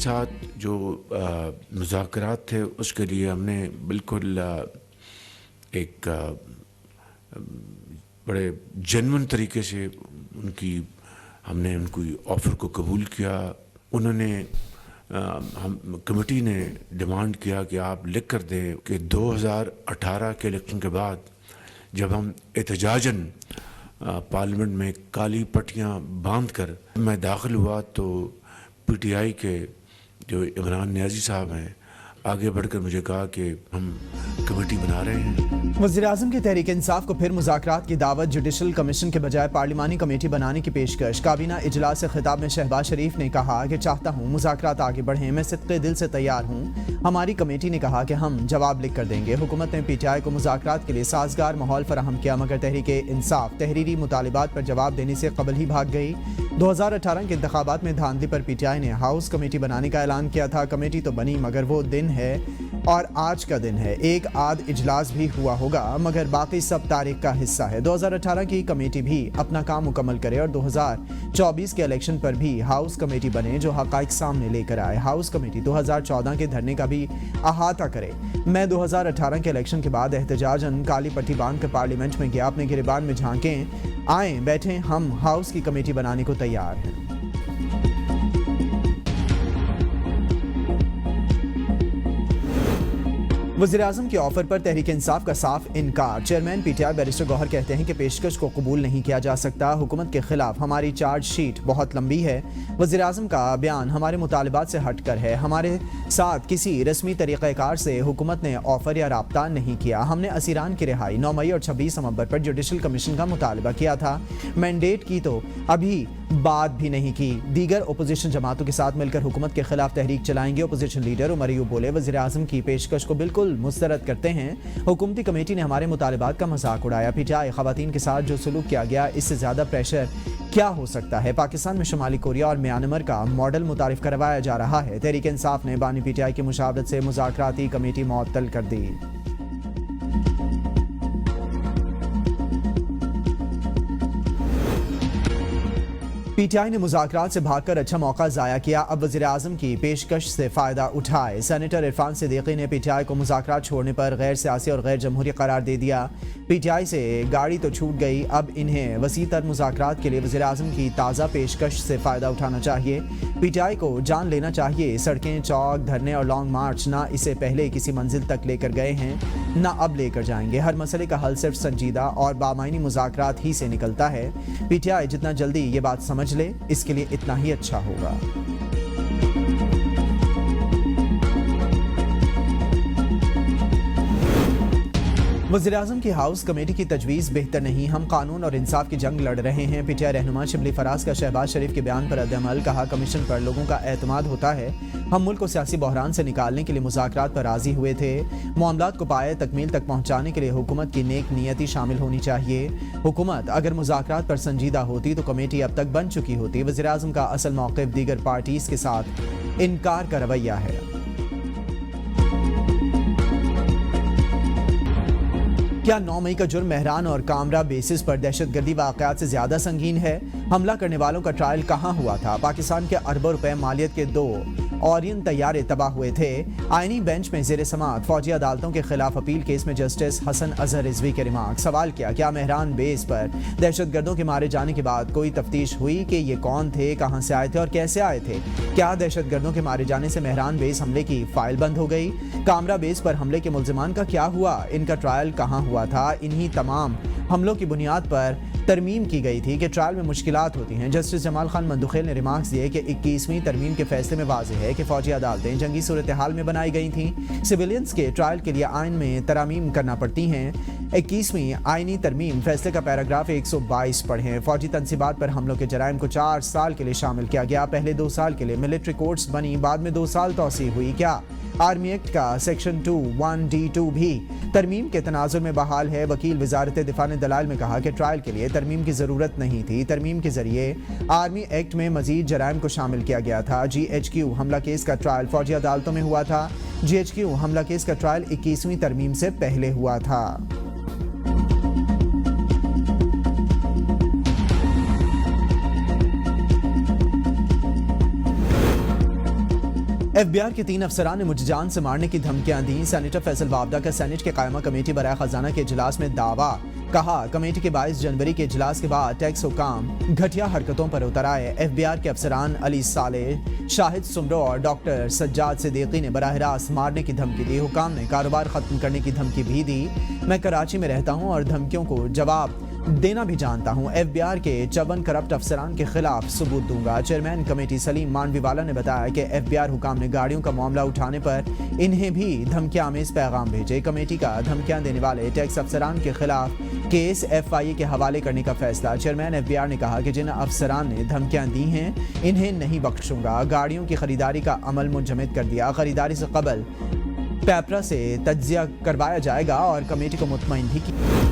साथ जो मुज़ाकरात थे उसके लिए हमने बिल्कुल एक बड़े जेन्युइन तरीके से हमने उनकी ऑफ़र को कबूल किया। उन्होंने हम कमेटी ने डिमांड किया कि आप लिख कर दें कि 2018 के इलेक्शन के बाद जब हम एहतजाजन पार्लियामेंट में काली पट्टियाँ बांध कर मैं दाखिल हुआ तो पीटीआई के जो इमरान नियाज़ी साहब हैं आगे बढ़कर मुझे कहा कि हम कमेटी बना रहे हैं। वज़ीर-ए-आज़म की तहरीक इंसाफ को फिर मुज़ाकरात की दावत, जुडिशल कमीशन के बजाय पार्लिमानी कमेटी बनाने की पेशकश। काबीना इजलास से खिताब में शहबाज शरीफ ने कहा कि चाहता हूँ मुज़ाकरात आगे बढ़ें, मैं सिद्क़े दिल से तैयार हूँ। हमारी कमेटी ने कहा कि हम जवाब लिख कर देंगे। हुकूमत ने पीटीआई को मुज़ाकरात के लिए साजगार माहौल फराहम किया, मगर तहरीक इंसाफ तहरीरी मुतालिबात पर जवाब देने से कबल ही भाग गई। 2018 के इंतखाबात में धांधली पर पीटीआई ने हाउस कमेटी बनाने का ऐलान किया था। कमेटी तो बनी, मगर वो दिन है और आज का दिन है। एक आध इजलास भी हुआ होगा, मगर बाकी सब तारीख का हिस्सा है। 2018 की कमेटी भी अपना काम मुकम्मल करे और 2024 के इलेक्शन पर भी हाउस कमेटी बने जो हक़ाइक़ सामने लेकर आए। हाउस कमेटी 2014 के धरने का भी अहाता करे। मैं 2018 के इलेक्शन के बाद एहतजाजन काली पट्टी बांध कर पार्लियामेंट में गया, अपने गिरबान में झांकें, आए बैठे, हम हाउस की कमेटी बनाने को तैयार हैं। वज़ीर-ए-आज़म की ऑफर पर तहरीक इंसाफ का साफ इनकार। चेयरमैन पीटीआई बैरिस्टर गौहर कहते हैं कि पेशकश को कबूल नहीं किया जा सकता। हुकूमत के खिलाफ हमारी चार्ज शीट बहुत लंबी है। वज़ीर-ए-आज़म का बयान हमारे मुतालिबात से हटकर है। हमारे साथ किसी रस्मी तरीक़ाकार से हुकूमत ने ऑफर या राब्ता नहीं किया। हमने असीरान की रिहाई 9 मई और 26 नवंबर पर जुडिशल कमीशन का मुतालबा किया था। मैंडेट की तो अभी बात भी नहीं की। दीगर अपोजिशन जमातों के साथ मिलकर हुकूमत के खिलाफ तहरीक चलाएंगे। अपोजिशन लीडर उमर अयूब बोले, वज़ीर-ए-आज़म की पेशकश को बिल्कुल मुस्तरद करते हैं। हुकूमती कमेटी ने हमारे मुतालिबात का मजाक उड़ाया। पीटीआई ख़वातीन के साथ जो सलूक किया गया, इससे ज़्यादा प्रेशर क्या हो सकता है। पाकिस्तान में शुमाली कोरिया और म्यांमार का मॉडल मुतारिफ करवाया जा रहा है। तहरीक इंसाफ ने बानी पीटीआई की मुशावरत से मुज़ाकराती कमेटी मुअत्तल कर दी। पीटीआई ने मुज़ाकरात से भागकर अच्छा मौका ज़ाया किया। अब वज़ीर-ए-आज़म की पेशकश से फ़ायदा उठाए। सेनेटर इरफान सिद्दीकी ने पीटीआई को मुज़ाकरात छोड़ने पर गैर सियासी और गैर जमहूरी करार दे दिया। पीटीआई से गाड़ी तो छूट गई, अब इन्हें वसीतर मुज़ाकरात के लिए वज़ीर-ए-आज़म की ताज़ा पेशकश से फ़ायदा उठाना चाहिए। पीटीआई को जान लेना चाहिए। सड़कें, चौक, धरने और लॉन्ग मार्च ना इसे पहले किसी मंजिल तक लेकर गए हैं, ना अब लेकर जाएंगे। हर मसले का हल सिर्फ संजीदा और बामायनी मुज़ाकरात ही से निकलता है। पीटीआई जितना जल्दी ये बात समझ ले, इसके लिए इतना ही अच्छा होगा। वज़ीर-ए-आज़म की हाउस कमेटी की तजवीज़ बेहतर नहीं, हम कानून और इंसाफ की जंग लड़ रहे हैं। पीटीआई रहनुमा शिबली फराज का शहबाज शरीफ के बयान पर रद्द-ए-अमल। कहा, कमीशन पर लोगों का एतमाद होता है। हम मुल्क को सियासी बहरान से निकालने के लिए मुज़ाकरात पर राज़ी हुए थे। मामलात को पाए तकमील तक पहुँचाने के लिए हुकूमत की नेक नियति शामिल होनी चाहिए। हुकूमत अगर मुज़ाकरात पर संजीदा होती तो कमेटी अब तक बन चुकी होती। वज़ीर-ए-आज़म का असल मौक़िफ़ दीगर पार्टीज़ के साथ इनकार का रवैया है। क्या 9 मई का जुर्म मेहरान और कामरा बेसिस पर दहशतगर्दी वाक़यात से ज़्यादा संगीन है? हमला करने वालों का ट्रायल कहाँ हुआ था? पाकिस्तान के अरबों रुपए मालियत के 2 ऑरियन तैयारे तबाह हुए थे। आईनी बेंच में ज़ेर समाअत फौजी अदालतों के खिलाफ अपील केस में जस्टिस हसन अजहर रिजवी के रिमार्क। सवाल किया, क्या मेहरान बेस पर दहशतगर्दों के मारे जाने के बाद कोई तफ्तीश हुई कि ये कौन थे, कहाँ से आए थे और कैसे आए थे? क्या दहशतगर्दों के मारे जाने से मेहरान बेस हमले की फाइल बंद हो गई? कामरा बेस पर हमले के मुल्जिमान का क्या हुआ? इनका ट्रायल कहाँ हुआ था? इन्हीं तमाम हमलों की बुनियाद पर तरमीम की गई थी कि ट्रायल में मुश्किलात होती हैं। जस्टिस जमाल खान मंदुखेल ने रिमार्क्स दिए कि 21वीं तरमीम के फैसले में वाज़ेह है कि फौजी अदालतें जंगी सूरत हाल में बनाई गई थीं। सिविलियंस के ट्रायल के लिए आइन में तरामीम करना पड़ती हैं। 21वीं आइनी तरमीम फैसले का पैराग्राफ 122 पढ़ें। फौजी तनसीबात पर हमलों के जराइम को 4 साल के लिए शामिल किया गया। पहले 2 साल के लिए मिलिट्री कोर्ट्स बनी, बाद में 2 साल तौसीह हुई। क्या आर्मी एक्ट का सेक्शन 2(1)(d)(2) भी तरमीम के तनाजुर में बहाल है? वकील वजारत दिफा ने दलाइल में कहा कि ट्रायल के लिए तरमीम की ज़रूरत नहीं थी। तरमीम के जरिए आर्मी एक्ट में मजीद जराइम को शामिल किया गया था। GHQ हमला केस का ट्रायल फौजी अदालतों में हुआ था। GHQ हमला केस का ट्रायल 21वीं तरमीम से पहले हुआ था। FBI के 3 अफसरान ने मुझे जान से मारने की धमकियां दी। सेनेटर फैसल वावदा का सेनेट के कायमा कमेटी बराए खजाना के इजलास में दावा। कहा कमेटी के 22 जनवरी के इजलास के बाद टैक्स हुकाम घटिया हरकतों पर उतर आए। FBI के अफसरान अली सालेह, शाहिद सुमरो और डॉक्टर सज्जाद सिद्दीकी ने बराह रास्त मारने की धमकी दी। हुकाम ने कारोबार खत्म करने की धमकी भी दी। मैं कराची में रहता हूं और धमकियों को जवाब देना भी जानता हूं। FBI के 54 करप्ट अफसरान के खिलाफ सबूत दूंगा। चेयरमैन कमेटी सलीम मांडवीवाला ने बताया कि FBI हुकाम ने गाड़ियों का मामला उठाने पर इन्हें भी धमकियां में पैगाम भेजे। कमेटी का धमकियां देने वाले टैक्स अफसरान के खिलाफ केस FIA के हवाले करने का फैसला। चेयरमैन FBI ने कहा कि जिन अफसरान ने धमकियां दी हैं इन्हें नहीं बख्शूंगा। गाड़ियों की खरीदारी का अमल मुंजमद कर दिया। खरीदारी से कबल पैपरा से तज्जिया करवाया जाएगा और कमेटी को मुतमईन भी किया।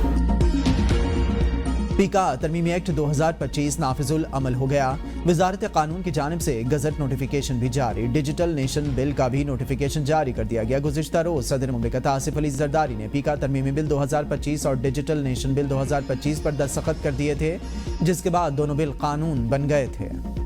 पीका तरमीमी एक्ट 2025 नाफिजुल अमल हो गया। वजारत कानून की जानिब से गजट नोटिफिकेशन भी जारी। डिजिटल नेशन बिल का भी नोटिफिकेशन जारी कर दिया गया। गुज़िश्ता रोज सदर मुमलिकत आसिफ अली जरदारी ने पीका तरमीमी बिल 2025 और डिजिटल नेशन बिल 2025 पर दस्तखत कर दिए थे, जिसके बाद दोनों बिल कानून बन गए थे।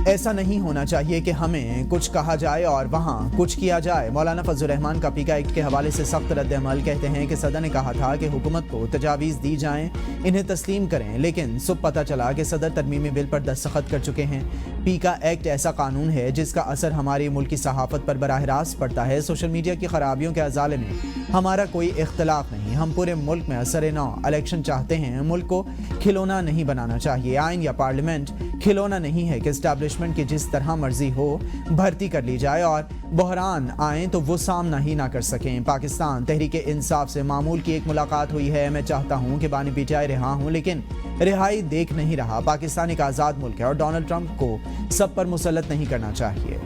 ऐसा नहीं होना चाहिए कि हमें कुछ कहा जाए और वहाँ कुछ किया जाए। मौलाना फजल रहमान का पीका एक्ट के हवाले से सख्त रद्द-ए-अमल। कहते हैं कि सदर ने कहा था कि हुकूमत को तजावीज़ दी जाएं, इन्हें तस्लीम करें, लेकिन सुबह पता चला कि सदर तरमीमी बिल पर दस्तखत कर चुके हैं। पीका एक्ट ऐसा कानून है जिसका असर हमारे मुल्क की सहाफ़त पर बराह रास्त पड़ता है। सोशल मीडिया की खराबियों के अजाले में हमारा कोई इख्तलाफ नहीं। हम पूरे मुल्क में असर नौ इलेक्शन चाहते हैं। मुल्क को खिलौना नहीं बनाना चाहिए। आइन या पार्लियामेंट खिलौना नहीं है कि एस्टैब्लिशमेंट की जिस तरह मर्जी हो भर्ती कर ली जाए और बहरान आए तो वो सामना ही ना कर सकें। पाकिस्तान तहरीक इंसाफ से मामूल की एक मुलाकात हुई है। मैं चाहता हूं कि बानी पीटीआई रिहा हूं, लेकिन रिहाई देख नहीं रहा। पाकिस्तान एक आज़ाद मुल्क है और डोनाल्ड ट्रंप को सब पर मुसल्लत नहीं करना चाहिए।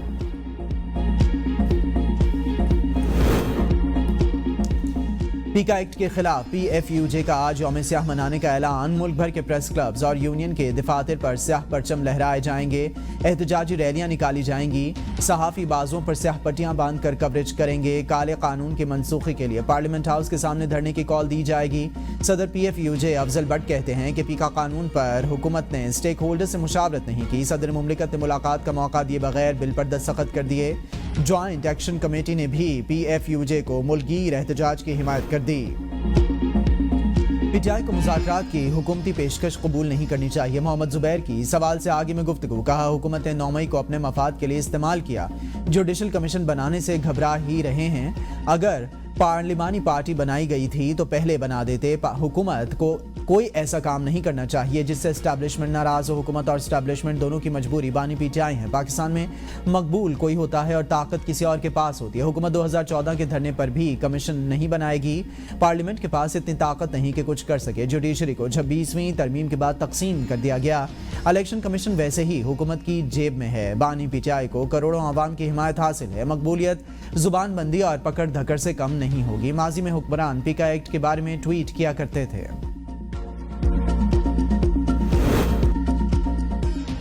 पीका एक्ट के खिलाफ PFUJ का आज यौम स्याह मनाने का ऐलान। मुल्क भर के प्रेस क्लब्स और यूनियन के दफातर पर स्याह परचम लहराए जाएंगे। एहतजाजी रैलियां निकाली जाएंगी। सहाफ़ी बाजों पर स्याह पट्टियां बांध कर कवरेज करेंगे। काले कानून की मनसूखी के लिए पार्लियामेंट हाउस के सामने धरने की कॉल दी जाएगी। सदर PFUJ अफजल भट्ट कहते हैं कि पीका कानून पर हुकूमत ने स्टेक होल्डर से मुशावरत नहीं की। सदर मुमलिकत ने मुलाकात का मौका दिए बगैर बिल पर दस्तखत कर दिए। ज्वाइंट एक्शन कमेटी ने भी PFUJ को मुल्कगीर एहतजाज की हिमायत कर दी। पीटीआई को मुज़ाकरात की हुकूमती पेशकश कबूल नहीं करनी चाहिए। मोहम्मद जुबैर की सवाल से आगे में गुफ्तगू। कहा हुकूमत ने 9 मई को अपने मफाद के लिए इस्तेमाल किया। जुडिशल कमीशन बनाने से घबरा ही रहे हैं। अगर पार्लिमानी पार्टी बनाई गई थी तो पहले बना देते। हुकूमत को कोई ऐसा काम नहीं करना चाहिए जिससे एस्टैब्लिशमेंट नाराज हो। हुकूमत और एस्टैब्लिशमेंट दोनों की मजबूरी बानी पीटीआई है। पाकिस्तान में मकबूल कोई होता है और ताकत किसी और के पास होती है। हुकूमत 2014 के धरने पर भी कमीशन नहीं बनाएगी। पार्लियामेंट के पास इतनी ताकत नहीं कि कुछ कर सके। जुडिशरी को 26वीं तरमीम के बाद तकसीम कर दिया गया। इलेक्शन कमीशन वैसे ही हुकूमत की जेब में है। बानी पीटीआई को करोड़ों आवाम की हिमायत हासिल है। मकबूलियत जुबानबंदी और पकड़ धकड़ से कम नहीं होगी। माजी में हुक्मरान पीका एक्ट के बारे में ट्वीट किया करते थे।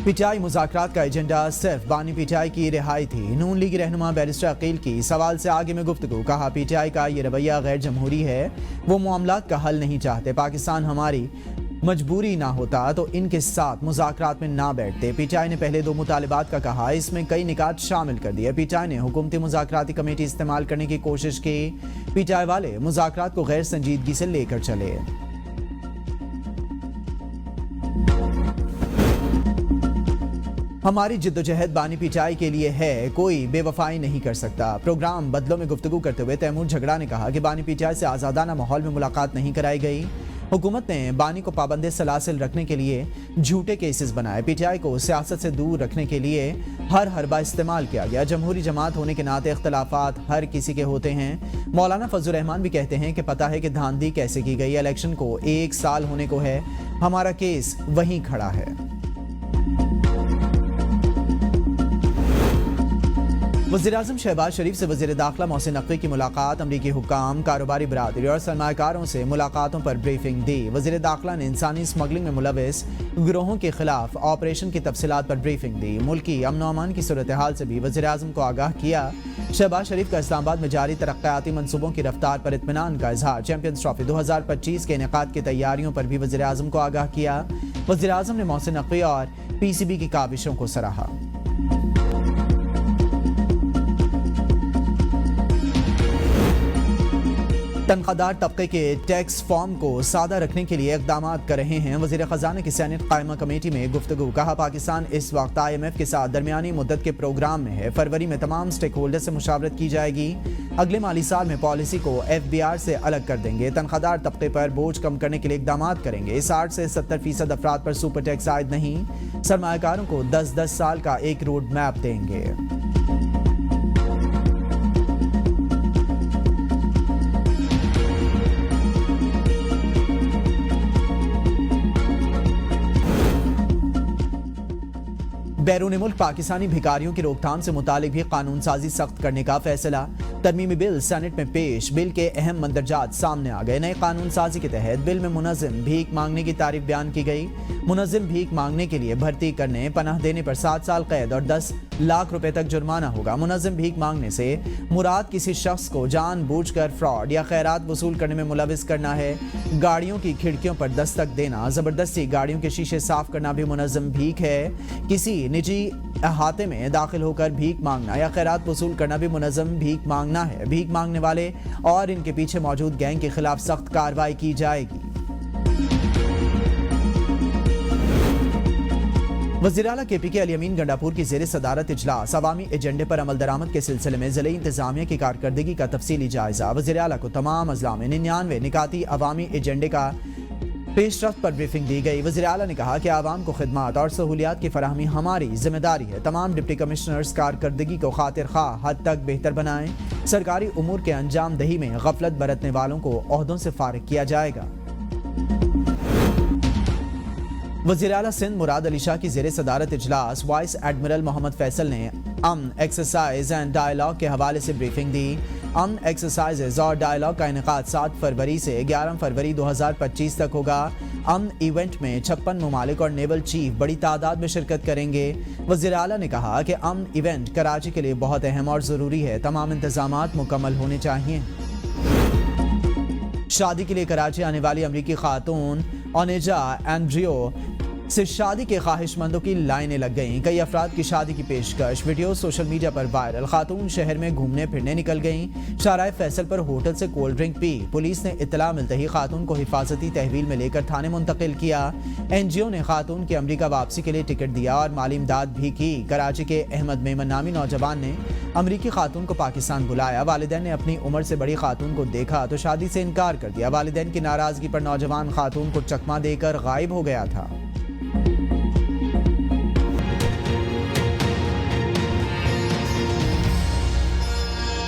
पीटीआई मुज़ाकरात का एजेंडा सिर्फ बानी पीटीआई की रिहाई थी। नून लीग रहनुमा बैरिस्टर अकील की सवाल से आगे में गुफ्तगू। कहा पीटीआई का ये रवैया गैर जमहूरी है। वो मामलात का हल नहीं चाहते। पाकिस्तान हमारी मजबूरी ना होता तो इनके साथ मुज़ाकरात में ना बैठते। पीटीआई ने पहले 2 मुतालिबात का कहा, इसमें कई निकात शामिल कर दिए। पीटीआई ने हुकूमती मुज़ाकराती कमेटी इस्तेमाल करने की कोशिश की। पीटीआई वाले मुज़ाकरात को गैर संजीदगी से लेकर चले। हमारी जिद्दोजहद बानी पीटीआई के लिए है, कोई बेवफाई नहीं कर सकता। प्रोग्राम बदलों में गुफ्तगू करते हुए तैमूर झगड़ा ने कहा कि बानी पीटीआई से आज़ादाना माहौल में मुलाकात नहीं कराई गई। हुकूमत ने बानी को पाबंद सलासिल रखने के लिए झूठे केसेस बनाए। पीटीआई को सियासत से दूर रखने के लिए हर हरबा इस्तेमाल किया गया। जमहूरी जमात होने के नाते इख्तलाफात हर किसी के होते हैं। मौलाना फजल रहमान भी कहते हैं कि पता है कि धांधली कैसे की गई। इलेक्शन को 1 साल होने को है, हमारा केस वहीं खड़ा है। वज़ीर-ए-आज़म शहबाज शरीफ से वज़ीर दाखिला मोहसिन नकवी की मुलाकात। अमरीकी हुक्काम, कारोबारी बिरादरी और सरमायाकारों से मुलाकातों पर ब्रीफिंग दी। वज़ीर दाखिला ने इंसानी स्मगलिंग में मुलविस गिरोहों के खिलाफ ऑपरेशन की तफसीलात पर ब्रीफिंग दी। मुल्की अमन अमान की सूरत हाल से भी वज़ीर-ए-आज़म को आगाह किया। शहबाज शरीफ का इस्लामाबाद में जारी तरक्याती मनसूबों की रफ्तार पर इत्मीनान का इजहार। चैंपियंस ट्रॉफी 2025 के इनेकाद की तैयारियों पर भी वज़ीर-ए-आज़म को आगाह किया। वज़ीर-ए-आज़म ने मोहसिन नकवी और PCB की काविशों को सराहा। तनख्वाहदार तबके के टैक्स फॉर्म को सादा रखने के लिए इक़दाम कर रहे हैं वज़ीर ख़ज़ाना की सेनेट कायमा कमेटी में गुफ्तगू। कहा, पाकिस्तान इस वक्त IMF के साथ दरमियानी मुद्दत के प्रोग्राम में है। फरवरी में तमाम स्टेक होल्डर से मुशावरत की जाएगी। अगले माली साल में पॉलिसी को FBR से अलग कर देंगे। तनख्वाहदार तबके पर बोझ कम करने के लिए इक़दाम करेंगे। 60 से 70% अफराद पर सुपर टैक्स आयद नहीं। सरमायाकारों को 10-10 साल का एक रोड मैप देंगे। बैरून मुल्क पाकिस्तानी भिखारियों की रोकथाम से मुतालिक भी कानून साजी सख्त करने का फैसला। तरमीमी बिल सेनेट में पेश। बिल के अहम मंदरजात सामने आ गए। नए कानून साजी के तहत बिल में मुनज़्ज़िम भीख मांगने की तारीफ बयान की गई। मुनज़्ज़िम भीख मांगने के लिए भर्ती करने, पनाह देने पर 7 साल कैद और 10 लाख रुपए तक जुर्माना होगा। मुनज़्ज़िम भीख मांगने से मुराद किसी शख्स को जानबूझकर फ्रॉड या खैरात वसूल करने में मुलविस करना है। गाड़ियों की खिड़कियों पर दस्तक देना, जबरदस्ती गाड़ियों के शीशे साफ करना भी मुनज़्ज़िम भीख है। किसी निजी अहाते में दाखिल होकर भीख मांगना या खैरात वसूल करना भी मुनज़्ज़म भीख मांगना है। भीख मांगने वाले और इनके पीछे मौजूद गैंग के खिलाफ सख्त कार्रवाई की जाएगी। वज़ीर-ए-आला KPK अली अमीन गंडापुर की ज़ेर सदारत इजलास। अवामी एजेंडे पर अमल दरामद के सिलसिले में ज़िले इंतज़ामिया की कारकर्दगी का तफसीली जायजा। वज़ीर-ए-आला को तमाम अज़ला में 99 निकाती अवामी एजेंडे का पेशरफ्त पर ब्रीफिंग दी गई। वज़ीर-ए-आला ने कहा कि आवाम को खिदमात और सहूलियात की फराहमी हमारी जिम्मेदारी है। तमाम डिप्टी कमिश्नर्स कारकर्दगी को खातिर खा हद तक बेहतर बनाएं। सरकारी उमूर के अंजाम दही में गफलत बरतने वालों को ओहदों से फारिग किया जाएगा। वज़ीर-ए-आला सिंध मुराद अली शाह की ज़ेर सदारत इजलास। वाइस एडमिरल मोहम्मद फैसल ने अमन एक्सरसाइज एंड डायलॉग के हवाले से ब्रीफिंग दी। अमन एक्सरसाइजेज और डायलॉग का इनेकाद 7 फरवरी से 11 फरवरी 2025 तक होगा। अमन इवेंट में 56 ममालिक और नेवल चीफ बड़ी तादाद में शिरकत करेंगे। वज़ीर-ए-आला ने कहा कि अमन इवेंट कराची के लिए बहुत अहम और ज़रूरी है। तमाम इंतजामात मुकम्मल होने चाहिए। शादी के लिए कराची आने वाली अमरीकी खातून ओनेजा एंड्रियो से शादी के ख्वाहिशमंदों की लाइनें लग गईं। कई अफराद की शादी की पेशकश। वीडियो सोशल मीडिया पर वायरल। खातून शहर में घूमने फिरने निकल गईं। शाहराह फैसल पर होटल से कोल्ड ड्रिंक पी। पुलिस ने इत्तला मिलते ही खातून को हिफाजती तहवील में लेकर थाने मुंतकिल किया। NGO ने खातून की अमरीका वापसी के लिए टिकट दिया और माली इमदाद भी की। कराची के अहमद मेमन नामी नौजवान ने अमरीकी खातून को पाकिस्तान बुलाया। वालिदैन ने अपनी उम्र से बड़ी खातून को देखा तो शादी से इनकार कर दिया। वालिदैन की नाराजगी पर नौजवान खातून को चकमा देकर गायब हो गया था।